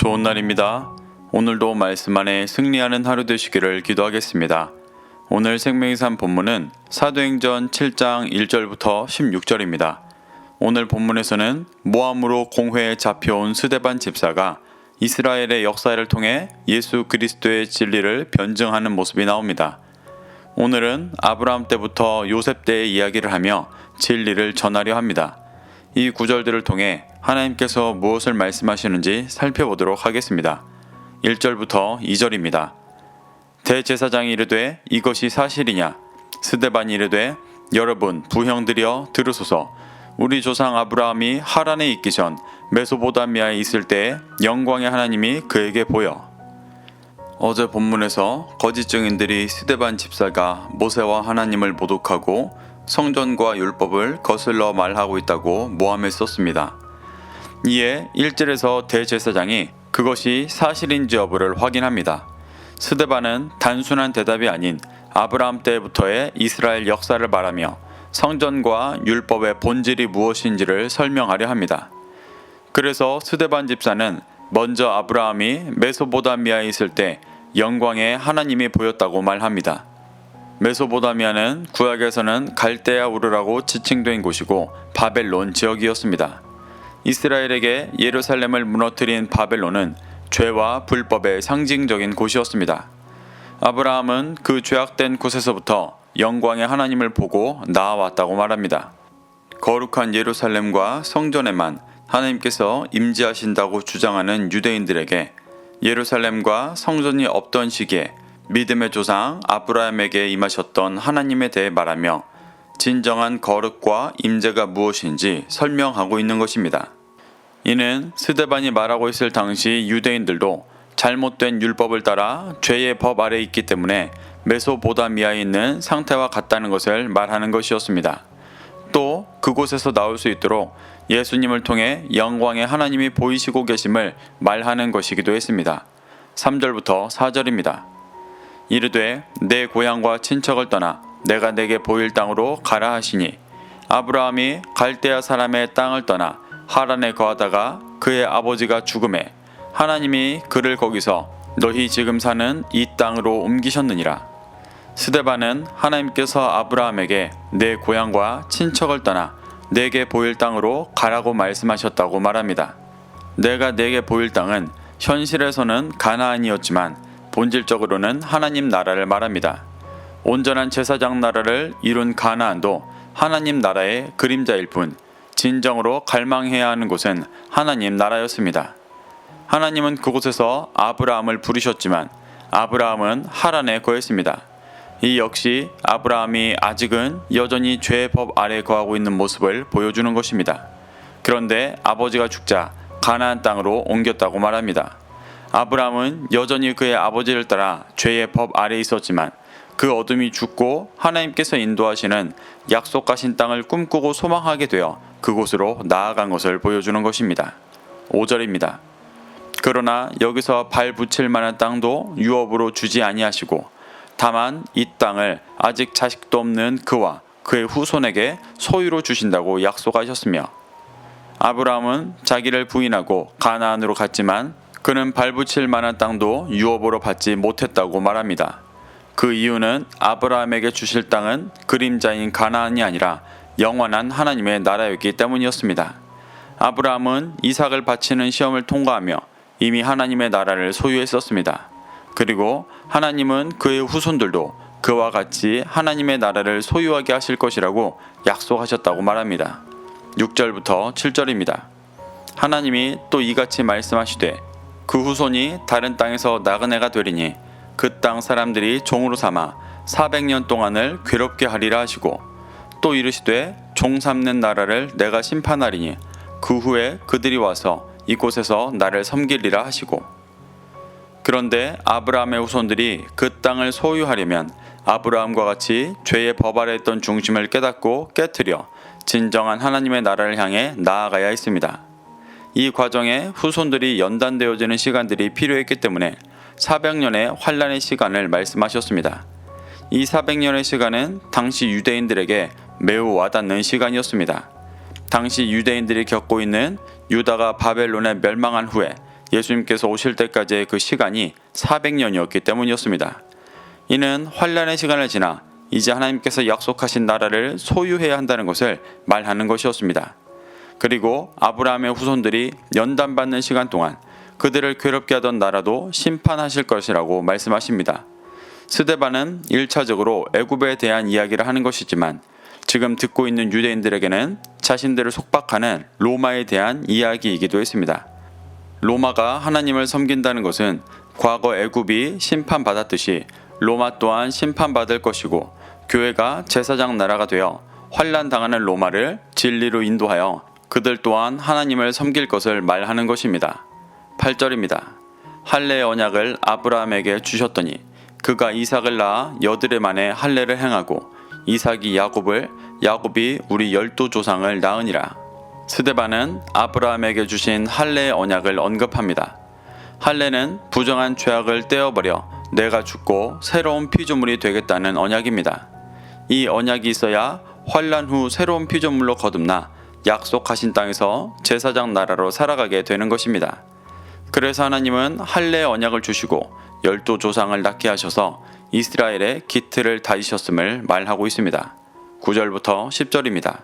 좋은 날입니다. 오늘도 말씀 안에 승리하는 하루 되시기를 기도하겠습니다. 오늘 생명의 산 본문은 사도행전 7장 1절부터 16절입니다. 오늘 본문에서는 모함으로 공회에 잡혀온 스데반 집사가 이스라엘의 역사를 통해 예수 그리스도의 진리를 변증하는 모습이 나옵니다. 오늘은 아브라함 때부터 요셉 때의 이야기를 하며 진리를 전하려 합니다. 이 구절들을 통해 하나님께서 무엇을 말씀하시는지 살펴보도록 하겠습니다. 1절부터 2절입니다. 대제사장이 이르되 이것이 사실이냐? 스데반이 이르되 여러분 부형들이여 들으소서. 우리 조상 아브라함이 하란에 있기 전 메소보다미아에 있을 때에 영광의 하나님이 그에게 보여. 어제 본문에서 거짓 증인들이 스데반 집사가 모세와 하나님을 모독하고 성전과 율법을 거슬러 말하고 있다고 모함했었습니다. 이에 1절에서 대제사장이 그것이 사실인지 여부를 확인합니다. 스데반은 단순한 대답이 아닌 아브라함 때부터의 이스라엘 역사를 말하며 성전과 율법의 본질이 무엇인지를 설명하려 합니다. 그래서 스데반 집사는 먼저 아브라함이 메소보다미아에 있을 때 영광의 하나님이 보였다고 말합니다. 메소보다미아는 구약에서는 갈대아 우르라고 지칭된 곳이고 바벨론 지역이었습니다. 이스라엘에게 예루살렘을 무너뜨린 바벨론은 죄와 불법의 상징적인 곳이었습니다. 아브라함은 그 죄악된 곳에서부터 영광의 하나님을 보고 나아왔다고 말합니다. 거룩한 예루살렘과 성전에만 하나님께서 임재하신다고 주장하는 유대인들에게 예루살렘과 성전이 없던 시기에 믿음의 조상 아브라함에게 임하셨던 하나님에 대해 말하며 진정한 거룩과 임재가 무엇인지 설명하고 있는 것입니다. 이는 스데반이 말하고 있을 당시 유대인들도 잘못된 율법을 따라 죄의 법 아래 있기 때문에 메소보다미아에 있는 상태와 같다는 것을 말하는 것이었습니다. 또 그곳에서 나올 수 있도록 예수님을 통해 영광의 하나님이 보이시고 계심을 말하는 것이기도 했습니다. 3절부터 4절입니다. 이르되 내 고향과 친척을 떠나 내가 내게 보일 땅으로 가라 하시니 아브라함이 갈대아 사람의 땅을 떠나 하란에 거하다가 그의 아버지가 죽음에 하나님이 그를 거기서 너희 지금 사는 이 땅으로 옮기셨느니라. 스데반은 하나님께서 아브라함에게 내 고향과 친척을 떠나 내게 보일 땅으로 가라고 말씀하셨다고 말합니다. 내가 내게 보일 땅은 현실에서는 가나안이었지만 본질적으로는 하나님 나라를 말합니다. 온전한 제사장 나라를 이룬 가나안도 하나님 나라의 그림자일 뿐 진정으로 갈망해야 하는 곳은 하나님 나라였습니다. 하나님은 그곳에서 아브라함을 부르셨지만 아브라함은 하란에 거했습니다. 이 역시 아브라함이 아직은 여전히 죄의 법 아래 거하고 있는 모습을 보여주는 것입니다. 그런데 아버지가 죽자 가나안 땅으로 옮겼다고 말합니다. 아브라함은 여전히 그의 아버지를 따라 죄의 법 아래 있었지만 그 어둠이 죽고 하나님께서 인도하시는 약속하신 땅을 꿈꾸고 소망하게 되어 그곳으로 나아간 것을 보여주는 것입니다. 5절입니다. 그러나 여기서 발 붙일 만한 땅도 유업으로 주지 아니하시고 다만 이 땅을 아직 자식도 없는 그와 그의 후손에게 소유로 주신다고 약속하셨으며 아브라함은 자기를 부인하고 가나안으로 갔지만 그는 발붙일 만한 땅도 유업으로 받지 못했다고 말합니다. 그 이유는 아브라함에게 주실 땅은 그림자인 가나안이 아니라 영원한 하나님의 나라였기 때문이었습니다. 아브라함은 이삭을 바치는 시험을 통과하며 이미 하나님의 나라를 소유했었습니다. 그리고 하나님은 그의 후손들도 그와 같이 하나님의 나라를 소유하게 하실 것이라고 약속하셨다고 말합니다. 6절부터 7절입니다. 하나님이 또 이같이 말씀하시되 그 후손이 다른 땅에서 나그네가 되리니 그 땅 사람들이 종으로 삼아 400년 동안을 괴롭게 하리라 하시고 또 이르시되 종 삼는 나라를 내가 심판하리니 그 후에 그들이 와서 이곳에서 나를 섬기리라 하시고 그런데 아브라함의 후손들이 그 땅을 소유하려면 아브라함과 같이 죄의 법 아래 있던 중심을 깨닫고 깨트려 진정한 하나님의 나라를 향해 나아가야 했습니다. 이 과정에 후손들이 연단되어지는 시간들이 필요했기 때문에 400년의 환란의 시간을 말씀하셨습니다. 이 400년의 시간은 당시 유대인들에게 매우 와닿는 시간이었습니다. 당시 유대인들이 겪고 있는 유다가 바벨론에 멸망한 후에 예수님께서 오실 때까지의 그 시간이 400년이었기 때문이었습니다. 이는 환란의 시간을 지나 이제 하나님께서 약속하신 나라를 소유해야 한다는 것을 말하는 것이었습니다. 그리고 아브라함의 후손들이 연단받는 시간 동안 그들을 괴롭게 하던 나라도 심판하실 것이라고 말씀하십니다. 스데반은 1차적으로 애굽에 대한 이야기를 하는 것이지만 지금 듣고 있는 유대인들에게는 자신들을 속박하는 로마에 대한 이야기이기도 했습니다. 로마가 하나님을 섬긴다는 것은 과거 애굽이 심판받았듯이 로마 또한 심판받을 것이고 교회가 제사장 나라가 되어 환난당하는 로마를 진리로 인도하여 그들 또한 하나님을 섬길 것을 말하는 것입니다. 8절입니다. 할례의 언약을 아브라함에게 주셨더니 그가 이삭을 낳아 여드레 만에 할례를 행하고 이삭이 야곱을 야곱이 우리 12조상을 낳으니라. 스데반은 아브라함에게 주신 할례의 언약을 언급합니다. 할례는 부정한 죄악을 떼어버려 내가 죽고 새로운 피조물이 되겠다는 언약입니다. 이 언약이 있어야 환란 후 새로운 피조물로 거듭나 약속하신 땅에서 제사장 나라로 살아가게 되는 것입니다. 그래서 하나님은 할례의 언약을 주시고 12조상을 낳게 하셔서 이스라엘의 기틀을 다지셨음을 말하고 있습니다. 9절부터 10절입니다.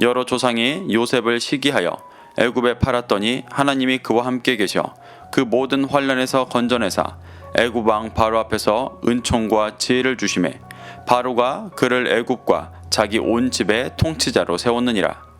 여러 조상이 요셉을 시기하여 애굽에 팔았더니 하나님이 그와 함께 계셔 그 모든 환란에서 건져내사 애굽 왕 바로 앞에서 은총과 지혜를 주심에 바로가 그를 애굽과 자기 온 집의 통치자로 세웠느니라.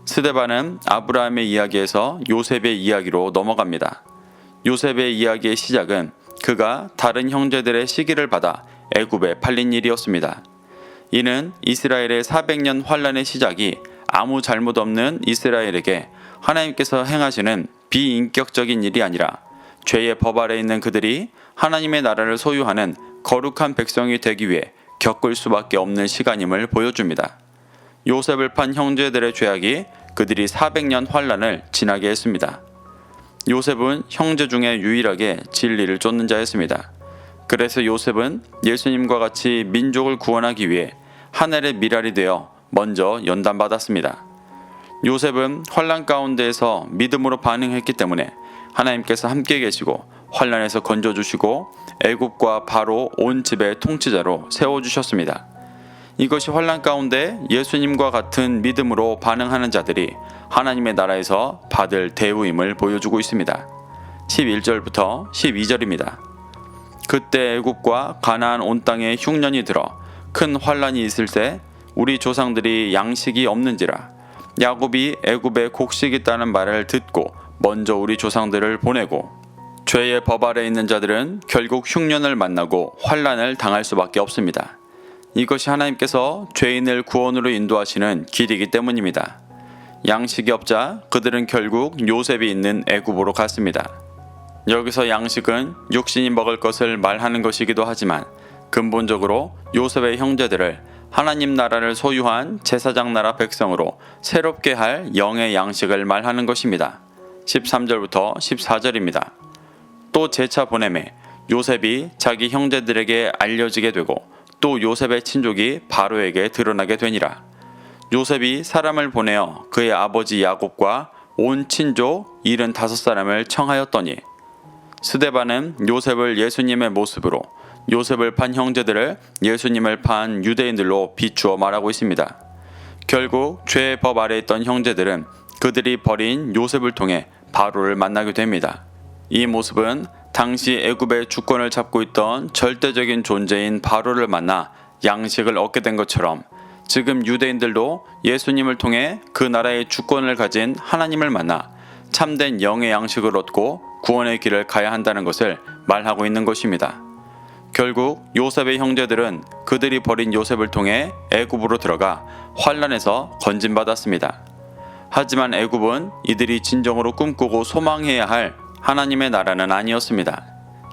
스데반은 아브라함의 이야기에서 요셉의 이야기로 넘어갑니다. 요셉의 이야기의 시작은 그가 다른 형제들의 시기를 받아 애굽에 팔린 일이었습니다. 이는 이스라엘의 400년 환란의 시작이 아무 잘못 없는 이스라엘에게 하나님께서 행하시는 비인격적인 일이 아니라 죄의 법 아래 있는 그들이 하나님의 나라를 소유하는 거룩한 백성이 되기 위해 겪을 수밖에 없는 시간임을 보여줍니다. 요셉을 판 형제들의 죄악이 그들이 400년 환란을 지나게 했습니다. 요셉은 형제 중에 유일하게 진리를 쫓는 자였습니다. 그래서 요셉은 예수님과 같이 민족을 구원하기 위해 하늘의 미랄이 되어 먼저 연단받았습니다. 요셉은 환란 가운데에서 믿음으로 반응했기 때문에 하나님께서 함께 계시고 환란에서 건져주시고 애굽과 바로 온 집의 통치자로 세워주셨습니다. 이것이 환란 가운데 예수님과 같은 믿음으로 반응하는 자들이 하나님의 나라에서 받을 대우임을 보여주고 있습니다. 11절부터 12절입니다. 그때 애굽과 가나안 온 땅에 흉년이 들어 큰 환란이 있을 때 우리 조상들이 양식이 없는지라 야곱이 애굽에 곡식이 있다는 말을 듣고 먼저 우리 조상들을 보내고 죄의 법 아래 있는 자들은 결국 흉년을 만나고 환란을 당할 수밖에 없습니다. 이것이 하나님께서 죄인을 구원으로 인도하시는 길이기 때문입니다. 양식이 없자 그들은 결국 요셉이 있는 애굽으로 갔습니다. 여기서 양식은 육신이 먹을 것을 말하는 것이기도 하지만 근본적으로 요셉의 형제들을 하나님 나라를 소유한 제사장 나라 백성으로 새롭게 할 영의 양식을 말하는 것입니다. 13절부터 14절입니다. 또 제차 보내매 요셉이 자기 형제들에게 알려지게 되고 또 요셉의 친족이 바로에게 드러나게 되니라. 요셉이 사람을 보내어 그의 아버지 야곱과 온 친족 75사람을 청하였더니 스데반은 요셉을 예수님의 모습으로 요셉을 판 형제들을 예수님을 판 유대인들로 비추어 말하고 있습니다. 결국 죄의 법 아래 있던 형제들은 그들이 버린 요셉을 통해 바로를 만나게 됩니다. 이 모습은 당시 애굽의 주권을 잡고 있던 절대적인 존재인 바로를 만나 양식을 얻게 된 것처럼 지금 유대인들도 예수님을 통해 그 나라의 주권을 가진 하나님을 만나 참된 영의 양식을 얻고 구원의 길을 가야 한다는 것을 말하고 있는 것입니다. 결국 요셉의 형제들은 그들이 버린 요셉을 통해 애굽으로 들어가 환란에서 건진받았습니다. 하지만 애굽은 이들이 진정으로 꿈꾸고 소망해야 할 하나님의 나라는 아니었습니다.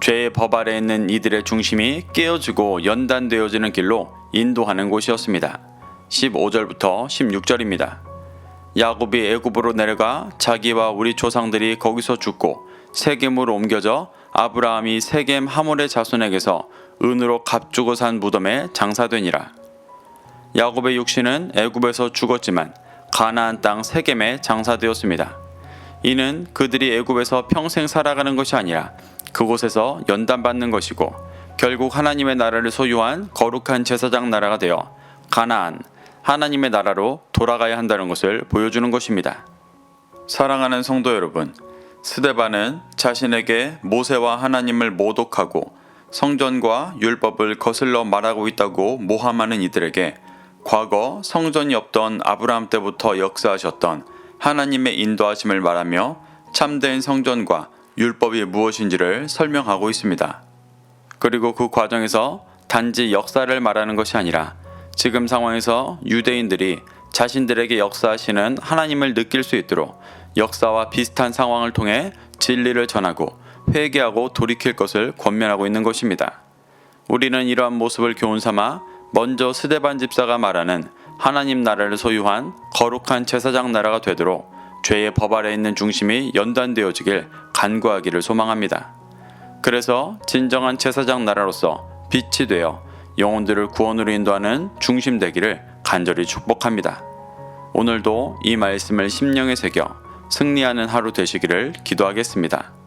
죄의 법 아래 있는 이들의 중심이 깨어지고 연단되어지는 길로 인도하는 곳이었습니다. 15절부터 16절입니다. 야곱이 애굽으로 내려가 자기와 우리 조상들이 거기서 죽고 세겜으로 옮겨져 아브라함이 세겜 하몰의 자손에게서 은으로 값주고 산 무덤에 장사되니라. 야곱의 육신은 애굽에서 죽었지만 가나안 땅 세겜에 장사되었습니다. 이는 그들이 애굽에서 평생 살아가는 것이 아니라 그곳에서 연단받는 것이고 결국 하나님의 나라를 소유한 거룩한 제사장 나라가 되어 가나안, 하나님의 나라로 돌아가야 한다는 것을 보여주는 것입니다. 사랑하는 성도 여러분, 스데반은 자신에게 모세와 하나님을 모독하고 성전과 율법을 거슬러 말하고 있다고 모함하는 이들에게 과거 성전이 없던 아브라함 때부터 역사하셨던 하나님의 인도하심을 말하며 참된 성전과 율법이 무엇인지를 설명하고 있습니다. 그리고 그 과정에서 단지 역사를 말하는 것이 아니라 지금 상황에서 유대인들이 자신들에게 역사하시는 하나님을 느낄 수 있도록 역사와 비슷한 상황을 통해 진리를 전하고 회개하고 돌이킬 것을 권면하고 있는 것입니다. 우리는 이러한 모습을 교훈 삼아 먼저 스데반 집사가 말하는 하나님 나라를 소유한 거룩한 제사장 나라가 되도록 죄의 법 아래 있는 중심이 연단되어지길 간구하기를 소망합니다. 그래서 진정한 제사장 나라로서 빛이 되어 영혼들을 구원으로 인도하는 중심 되기를 간절히 축복합니다. 오늘도 이 말씀을 심령에 새겨 승리하는 하루 되시기를 기도하겠습니다.